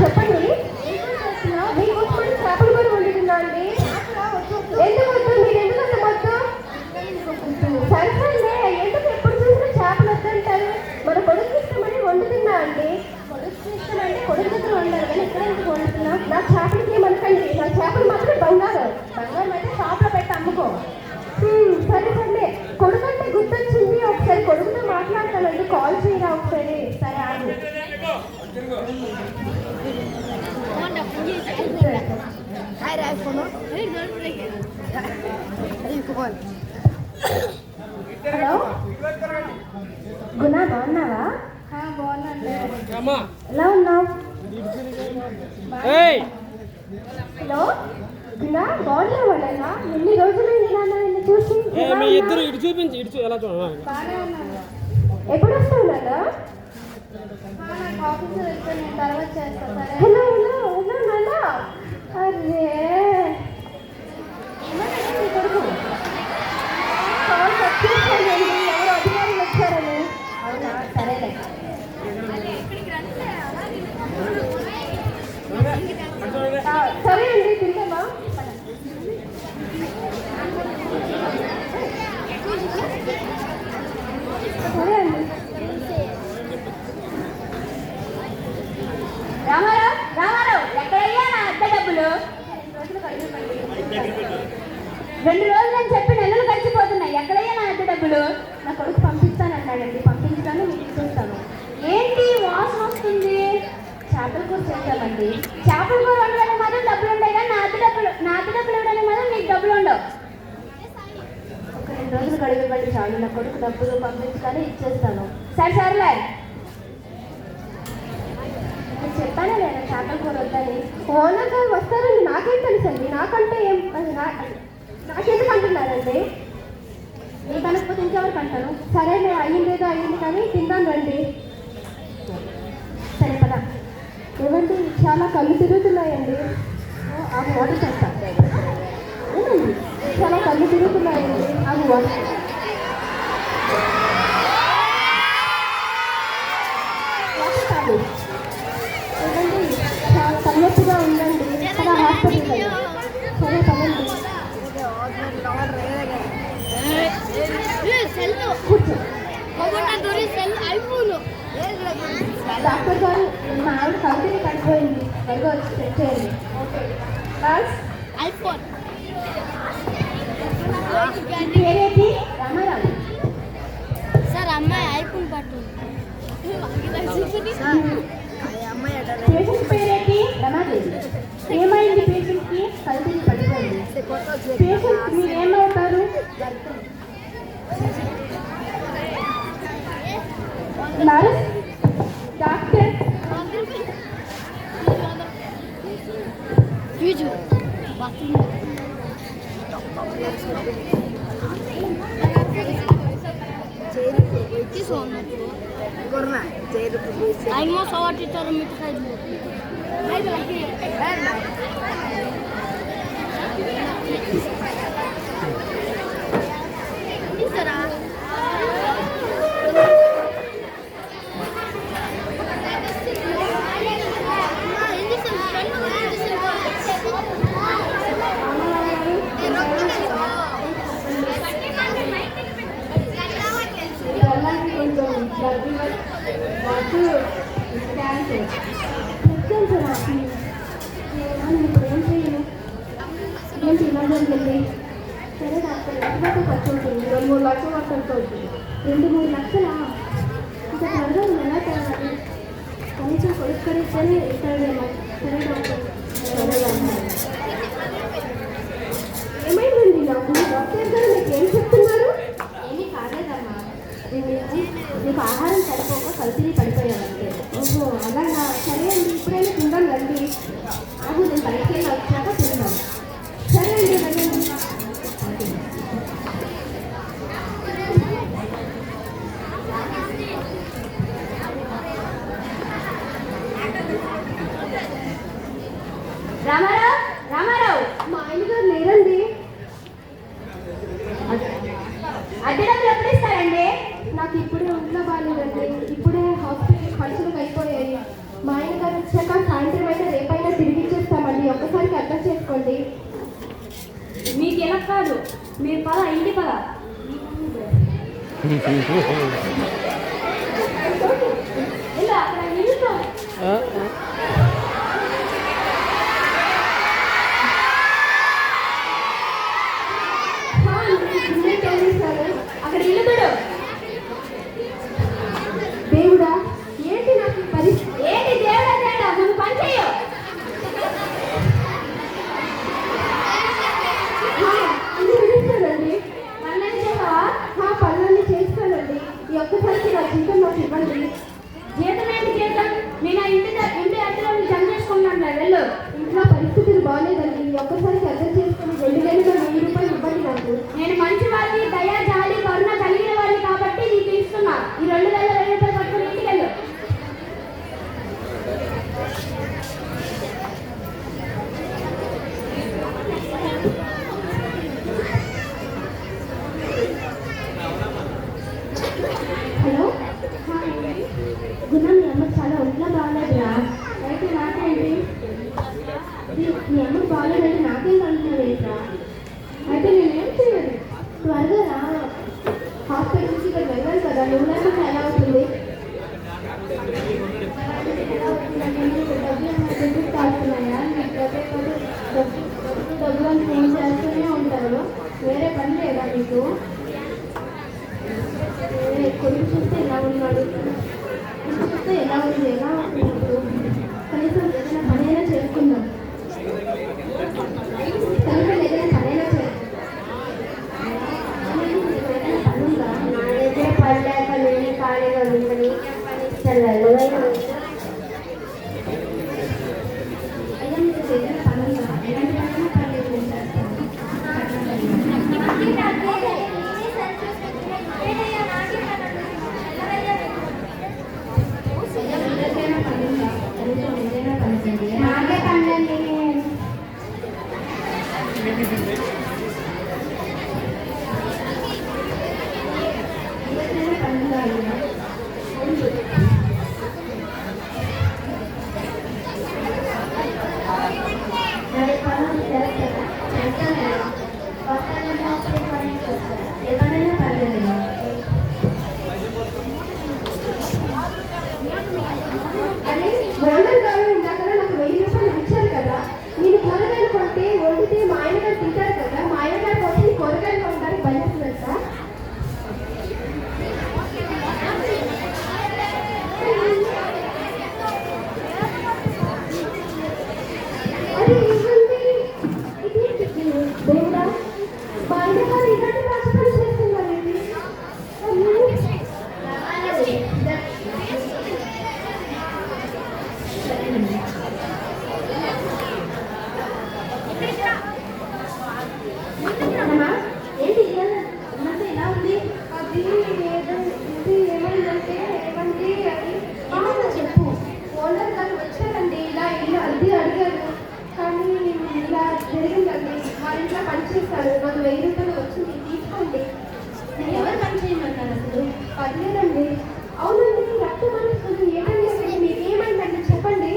చెప్పండి. మీకోసం చేపలు కూడా వండుతున్నా అండి. ఎందుకు వద్దు? మీరు ఎందుకు అంత మొత్తం సరిసండి? ఎందుకు ఎప్పుడు చూసినా చేపలు వద్దంటారు? మన కొడుకు ఇష్టమని వండుతున్నా అండి. కొడుకు ఇష్టం అంటే కొడుకు దగ్గర వండారు, కానీ ఇక్కడ ఎందుకు వండుతున్నా? నా చేపలకి ఏమనకండి. నా చేపలు మాత్రం బంగారం. బంగారం అయితే షాప్లో పెట్టి అమ్ముకో. సరే సరే, కొడుకు అంటే గుర్తొచ్చింది. ఒకసారి కొడుకుతో మాట్లాడతానండి. కాల్ చేయరా ఒకసారి? సరే ఆగు. హలో గుణ, బాగున్నావా? బాగున్నా. ఎలా ఉన్నావు? హలో గుణ, బాగున్నావా? ఎన్ని రోజులైంది నాన్న చూసి? ఇద్దరు ఇటు చూపించి ఇటు ఎలా చూడాలి. ఎప్పుడు వస్తావు నాన్న? హలో హలో హలో నాన్న. అరే కొడుకు కాల్ వచ్చేసానండి. ఎవరు అధికారులు వచ్చారని. అవునా, సరేలే. సరే అండి, తింటామా? సరే అండి. రామారావు రామారావు, ఎక్కడయ్యా నా అద్దె డబ్బులు? 2 రోజులు అని చెప్పి నెలలు గడిచిపోతున్నాయి. ఎక్కడయ్యా నా అద్దె డబ్బులు? నా కొడుకు పంపిస్తానన్నాడండి. పంపించడాన్ని మీకు ఇచ్చేస్తాను. ఏంటి వాసన వస్తుంది? చేపల కూర చేస్తామండి. చేపల కూర వండడానికి మాత్రం డబ్బులు ఉంటాయి, కానీ నా అద్దె డబ్బులు ఇవ్వడానికి మాత్రం మీకు డబ్బులు ఉండవు. ఒక 2 రోజులు గడిపేపండి చాలు. నా కొడుకు డబ్బులు పంపించగానే ఇచ్చేస్తాను. సరే సరేలే, చెప్పానే నేను చేపల కూర వద్దని. ఓనర్ గారు వస్తారండి. నాకేం తెలుసండి? నాకంటే ఏం నాకెందుకు అంటున్నారండి? మీకు అనకపోతే ఇంకెవరికి అంటాను? సరేలే, అయ్యిందేదో అయ్యింది, కానీ తిందాం రండి. సరే పదా. ఏమండి, చాలా కళ్ళు తిరుగుతున్నాయండి. ఆ వాటర్ చేస్తాను. ఏమండి, చాలా కళ్ళు తిరుగుతున్నాయండి. అది వాటర్ కాదు. ఏమండి, చాలా తలనొప్పిగా ఉందండి. చాలా హాస్పిటల్ కదా. సరే పదండి. కూర్చో. డాక్టర్ గారు, మా ఆవిడ కంపెనీ పడిపోయింది. త్వరగా వచ్చి చెక్ చేయండి. పేరేంటి? రామారావు. సార్, అమ్మాయి ఐఫోన్ పట్టుంది. పేషెంట్ పేరేంటి? రమాదేవి. ఏమైంది పేషెంట్కి? కంపెనీ పడిపోయింది. పేషెంట్ మీరు ఏమవుతారు? Nurse, doctor, Almost our teacher meet side. ఏంటి ఇలా జరిగింది? సరే డాక్టర్, ఎంతవరకు ఖర్చు అవుతుంది? 2-3 లక్షల వరకు ఖర్చు అవుతుంది. 2-3 లక్షలా? ఇంకా త్వరగా ఎలా తేవాలి? కనీసం కొడుకు కడిగితేనే ఇస్తాడేమో. సరే డాక్టర్. ఏమైందండి నాకు? డాక్టర్ గారు మీకు ఏం చెప్తున్నారు? ఏమీ కాలేదమ్మా, నీకు ఆహారం సరిపోక కల్తీ పడిపోయావంటే. ఓహో అలాగా? సరే అండి, ఇప్పుడైనా తిందాం రండి. ఆగు, నేను బయటికి వచ్చాక తిందాం. సరే అండి, వెళ్ళండి. రామారావు రామారావు, మా ఆయన గారు లేరండి. అద్దె డబ్బులు ఎప్పుడు ఇస్తారండి? నాకు ఇప్పుడే ఒంట్లో బాగాలేదండి. కాదు, మీరు పద ఇంటి పద. ఇలా అక్కడ నిలుచో. అక్కడ నిలబడు. దేవుడా, ఏంటి నాకు పరిస్థితి? ఏంటి దేవుడా తేడా? ముందు పని చెయ్యు. వినిస్తానండి. పనులన్నీ చేస్తావా? పనులన్నీ చేస్తానండి. ఈ ఒక్కసారికి నా జీతం నాకు ఇవ్వండి. జీతం ఏంటి జీతం? నేను ఆ ఇంటి అద్దెలో జమ చేసుకున్నాను. వెళ్ళు. ఇంట్లో పరిస్థితులు బాగాలేదండి. ఈ ఒక్కసారికి అర్థం చేసుకుని 2,000 రూపాయలు ఇవ్వండి నాకు. నేను మంచి వాళ్ళని, దయా జాలి కరుణ కలిగిన వాళ్ళని కాబట్టి నీకు ఇస్తున్నా. ఈ 2,000 రూపాయలు పట్టుకుని ఇంటికి వెళ్ళు. హలో, గుణం, మీ అమ్మకి చాలా ఒంట్లో బాగాలేదురా. అయితే నాకేంటి? మీ అమ్మకి బాగాలేదంటే నాకేం అంటున్నావేంట్రా? అయితే నేనేం చేయాలి? త్వరగా రా. హాస్పిటల్కి ఇక్కడ వెళ్ళాలి కదా. నువ్వు లేకపోతే ఎలా అవుతుంది? డబ్బులు కాస్తున్నాయా? డబ్బులు అని ఫోన్ చేస్తూనే ఉంటారు. వేరే పని లేదా మీకు? కొడుకు చూస్తే ఎలా ఉన్నాడు? చూస్తే ఎలా ఉంది? ఎలా ఉంటున్నప్పుడు కనీసం ఏదైనా పనైనా చేసుకుందాం. కనీసం ఏదైనా పనైనా పనుందా? నా దగ్గర పడలేక నేను ఖాళీగా ఉంది. నీకేం పని ఇస్తాను? అయ్యా, మీకు ఏదైనా పనుందా? ఎలాంటి పనైనా పర్లేదు, నేను చేస్తాను. నాకే పండండి. ఏమైనా పర్లేదు. అని మోడల్ గారు ఇందాక నాకు 1000 రూపాయలు ఇచ్చారు కదా. నేను కూరగాయలు కొంటే వండితే మా ఆయన గారు తింటారు కదా. మా ఆయన గారు కోసం కూరగాయలు కొనడానికి భయపడుతుందా? అది ఇవ్వండి. ఇదేంటి దేవుడా, మా ఆయన గారు ఇలాంటి రాష్ట్రాలు చేస్తున్నారండి. ఏంటి ఎలా ఉంది? అది ఏమైందంటే ఏమండి అది చెప్పు. ఓనర్ గారు వచ్చారండి. ఇలా ఇల్లు అద్దె అడిగారు, కానీ ఇలా జరిగిందండి. వాళ్ళ ఇంట్లో పనిచేస్తారు. నాకు 1000 రూపాయలు వచ్చింది, తీసుకోండి. నేను ఎవరు పని చేయమన్నారు? అసలు పర్లేదండి. అవునండి, రక్తం వస్తుంది. ఏమైందండి? మీకు ఏమైందండి చెప్పండి.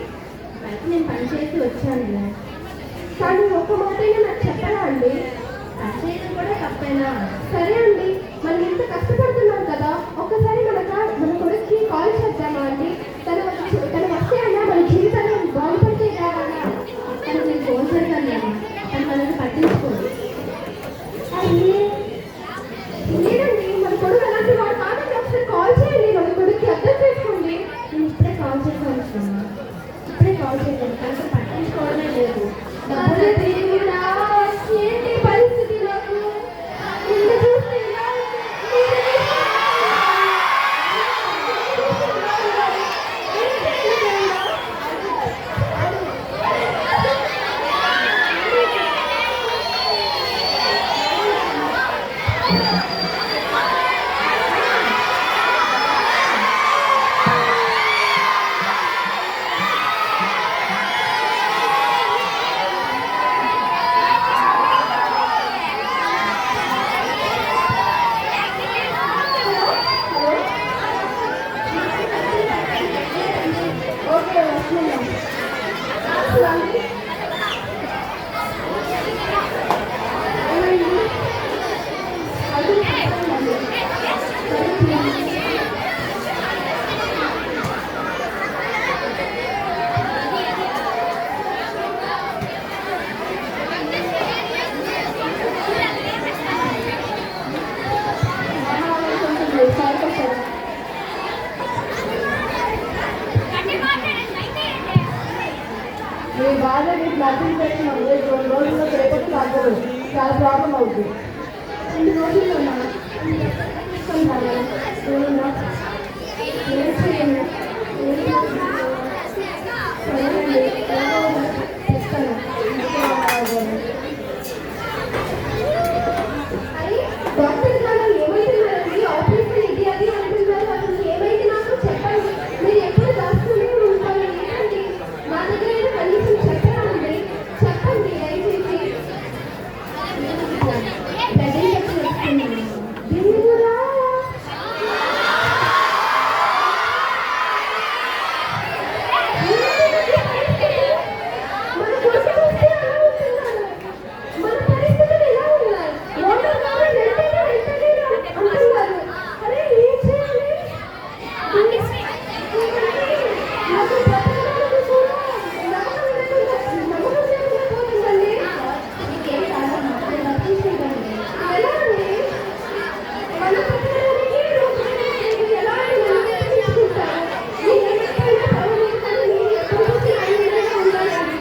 అయితే నేను పని చేసి వచ్చాను, కానీ ఒక్క మాటైనా నాకు చెప్పరా అండి? పని చేయడం కూడా తప్పేనా? సరే అండి, మనం ఇంత కష్టపడుతున్నాం కదా, ఒక్కసారి మన కొడుక్కి కాల్ చేద్దామా అండి? తను వస్తే అయినా మన జీవితాన్ని బాగుపడితే కావాలా? తను నేను ఫోన్ చేస్తాను కదా, తను మనల్ని పట్టించుకోండి. లేదండి, మన కొడుకు అలాంటి వాడు కాదండి. ఒకసారి కాల్ చేయండి, మన కొడుక్కి అర్థం చేసుకోండి. నేను ఇప్పుడే కాల్ చేస్తాను, ఇప్పుడే కాల్ చేయండి. తనకు పట్టించుకోవడమే లేదు. డబ్బులు దేవుడా, ఏంటి పరిస్థితి నాకు? నిన్ను చూస్తే ఎలా ఉంది? ఏమైంది? మీ బాధ మీకు నర్సింగ్ చేస్తున్నాం 2 రోజుల్లో రేపటి కాదు చాలా ప్రాబ్లం అవుతుంది 2 రోజుల్లో డాక్టర్ గారు ఏమైతున్నారండి ఆపరేషన్ ఇది అది అంటున్నారు అసలు ఏమైంది నాకు చెప్పండి మీరు ఎప్పుడు దాచుకునే ఉంటారు ఏంటండి మా దగ్గర ఏదో కనీసం చెప్పండి చెప్పండి దయచేసి దేవుడా మన కోసం వస్తే అలా ఉంటున్నారు మన పరిస్థితులు ఎలా ఉన్నాయి వాటర్ కావాలి అంటున్నారు అరే ఏం చేయాలి నాకు బ్రతకడానికి కూడా నమ్మకం లేకుండా పోతుందండి మీకేం కాదమ్మా నేను వర్తించేదండి ఎలా అండి మన బ్రతకడానికి ఎలా తీసుకుంటారు మీరు ఏమైనా పర్వాలేదు కానీ మీరు ఎప్పుడు ఉండాలండి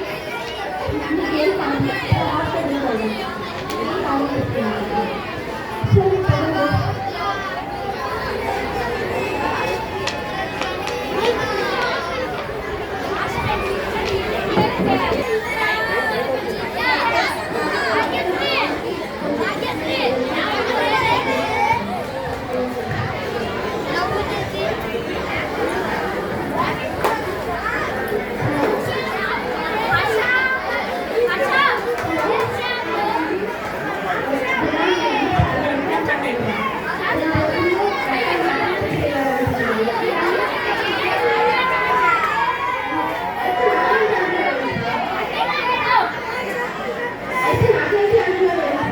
మీకేం కాదు హాస్పిటల్కి వెళ్ళండి సరే పర్వాలేదు అయితే నాకేంటి అంటున్నారు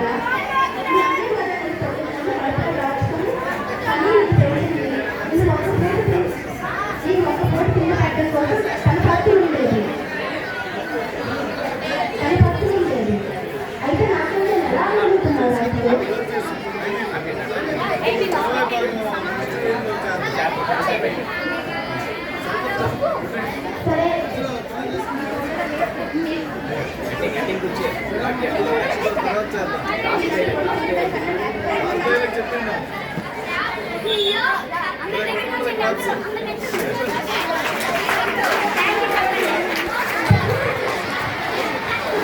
నేను ఒక పూట తిన్న పెట్టడం కోసం తన పత్తి ఉండేది అయితే నాకేంటి ఎలా అనుకుంటున్నారు సరే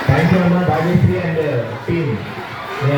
Thank you, Anna, Bhageshri and team.